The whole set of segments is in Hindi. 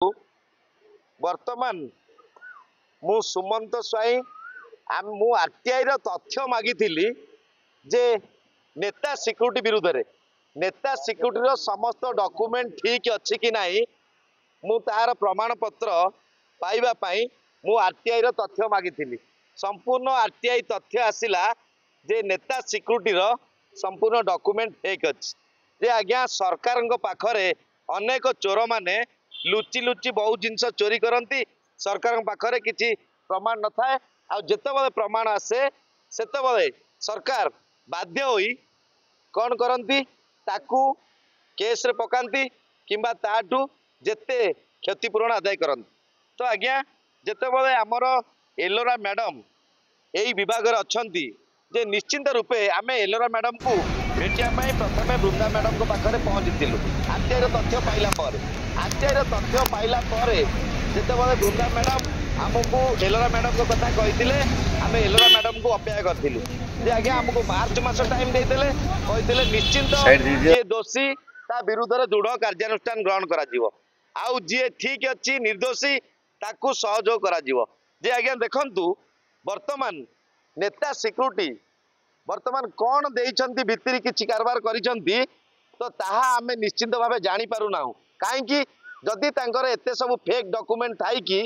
वर्तमान मु सुमंत स्वाई मु आरटीआई रो तथ्य मागी जे नेता सिक्यूरिटी विरुद्ध रे नेता सिक्यूरिटी रो समस्त डॉक्यूमेंट ठीक अच्छी कि नहीं मु तार प्रमाण पत्र पाइबा पाई मु आरटीआई रो तथ्य मागी संपूर्ण आरटीआई तथ्य आसिला जे नेता सिक्यूरिटी रो संपूर्ण डॉक्यूमेंट फेक अच्छी जे आज्ञा सरकार पाखरे अनेक चोर माने लुचि लुचि बहुत जिनस चोरी करती सरकार पाखरे किसी प्रमाण न थाए आ जेतेबेले प्रमाण आसे सेतेबेले सरकार बाध्य होई कौन करती ताकू केस रे पकांती किंबा ताठू जेते क्षतिपूरण आदाय करती। तो आज्ञा जेतेबेले आमर एलोरा मैडम यही विभाग अच्छी जे निश्चिंत रूपे आम एलोरा मैडम को भेटिया प्रथम बृंदा मैडम को पाखरे पहुंची आरटीआई तथ्य पाइला आरटीआई तथ्य पाइला जितेबाला बृंदा मैडम आमको एलोरा मैडम को कथा कही आम एलोरा मैडम को अपेक्षा करूँ जे आज्ञा आमको मार्च मास टाइम देते निश्चिंत जी दोषी ता विरुद्ध में दृढ़ कार्यानुष्ठान ग्रहण कर जी ठीक अच्छी निर्दोषी ताकू सहयोग कर जे आज्ञा देखु वर्तमान नेता सिक्यूरिटी वर्तमान कौन देइछंती भितरी किछि कारबार करिछंती तो ताहा आमे निश्चिंत भावे जानि पारु नाहु काहेकि जदि तांकर एते सब फेक डॉक्यूमेंट थाई कि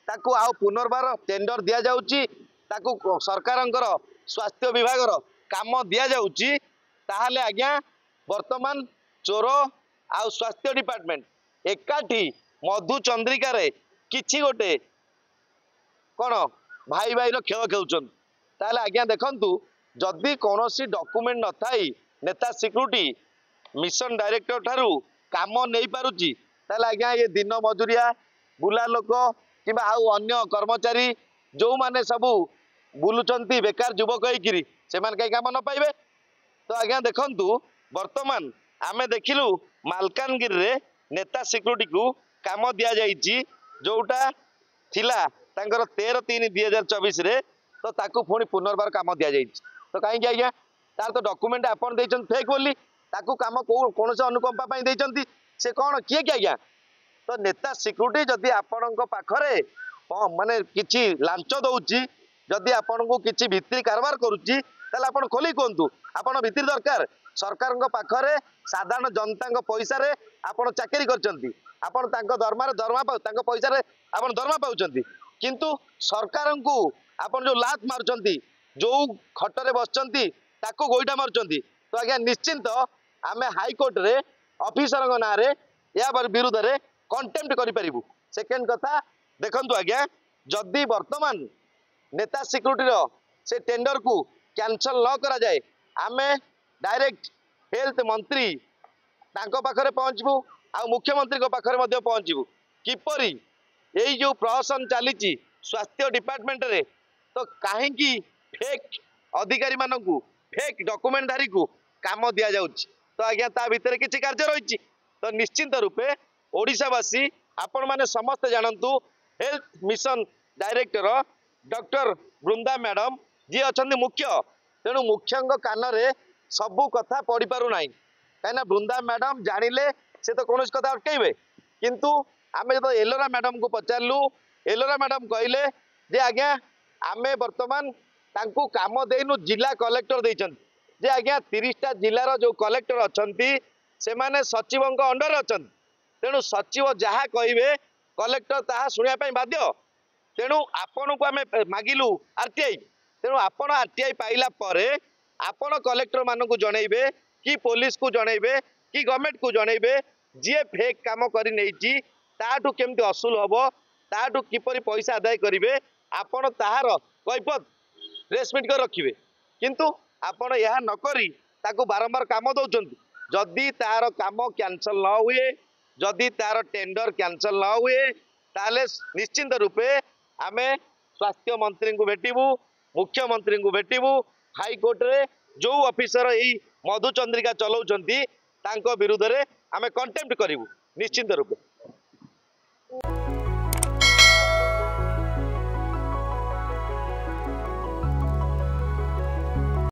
ताकू आउ पुनर्बार टेंडर दिया जाउची ताकू सरकारंकर स्वास्थ्य विभागर काम दिया जाउची ताहाले आज्ञा वर्तमान चोर आउ स्वास्थ्य डिपार्टमेंट एकाठी मधु चंद्रिका रे किछि गोटे कौन भाई भाई खेल खेलुछन ताहले आज्ञा देखंतु जदि कौन सी डॉक्यूमेंट न थाई नेता सिक्यूरिटी मिशन डायरेक्टर ठारू काम नहीं पारुची ताहले आज्ञा ये दिन मजूरिया बुला लोक कि अन्य कर्मचारी जो माने सबू बुलुचंती बेकार युवक होइकिरी से कहीं काम न पाइबे। तो आज्ञा देखंतु वर्तमान आमे देखिलु मालकानगिरी रे नेता सिक्यूरिटी को काम दिया जाइची जोटा थिला तांकर 13/3/2024 रे तो ताकू पुणी पुनर्बार काम दि जाइए तो कहीं आज्ञा तार तो डॉक्यूमेंट आपन देइछन फेक बोली ताकू काम कौन से अनुकंपा पाई देइछंती से कौन किए कि आज्ञा तो नेता सिक्यूरिटी जदि आपणक पाखरे माने किछि लांच दउची जदि आपन को किछि भित्री कारबार करूची ताले आपन खोली कोंतु आपन भित्री दरकार सरकार पाखरे साधारण जनता पैसा रे आपन चाकरी करचंती आपन तांको दरमा तांको पैसा रे आपन दरमा पाउचंती किंतु सरकार को आपन जो लात मारुचंती जो खटरे बसचंती ताको गोइठा मारुचंती तो आज्ञा निश्चिंत आमे हाईकोर्ट रे ऑफिसर ना रे या विरुद्ध रे कंटेम्प्ट करि परिबु। सेकेंड कथा देखंतु आज्ञा जदि वर्तमान नेता सिक्यूरिटी रो से टेंडर को कैंसल न करा जाए आमे डायरेक्ट हेल्थ मंत्री तांको पाखरे पहुंचबू आ मुख्यमंत्री को पाखरे मध्य पहुंचबू किपरि यही जो प्रहसन चली स्वास्थ्य डिपार्टमेंट रे तो कहीं फेक अधिकारी मानू फेक डॉक्यूमेंटधारी को काम दि जाउची तो आज्ञा ता भितर किछि कार्य रही तो निश्चिंत रूपे ओडिशावासी आपण माने समस्त जानतु health mission director doctor Brinda madam ji अच्छा मुख्य तेणु मुख्य कान रे सबू कथा पढ़ी पारु ना कहीं बृंदा मैडम जानिले से तो कौन कथा अटकैबे किंतु आमे जो एलोरा मैडम को पचारू एलोरा मैडम कहले जे आज्ञा आमे वर्तमान तांकू काम देनु जिला कलेक्टर देइछन जे आज्ञा 30टा जिलार जो कलेक्टर अछंती से माने सचिव अंडर अछन तेणु सचिव जहाँ कहे कलेक्टर ताहा सुनिया पई बाध्य तेणु आपण को आमे मागिलु आरटीआई तेणु आपण आरटीआई पाइला परे आपण कलेक्टर मान को जनइबे कि पुलिस को जनइबे कि गवर्नमेंट को जनइबे जी फेक काम करी नैची ताठू केमती असूल हम ताठू किपरि पैसा आदाय करेंगे आपण ताहार कैफत रेसमिट कर रखिए किंतु आपण यह नकरी ताकू बारंबार काम दौरान जदि तार काम कैंसल न हुए जदि तार टेंडर कैंसल न हुए ताले निश्चिंत रूपे आमे स्वास्थ्य मंत्री को भेटबू मुख्यमंत्री को भेटबू हाईकोर्ट रे जो ऑफिसर यही मधुचंद्रिका चलाउछंती तांको विरुद्ध रे आमे कंटेम्प्ट करिवु निश्चिंत रूपे।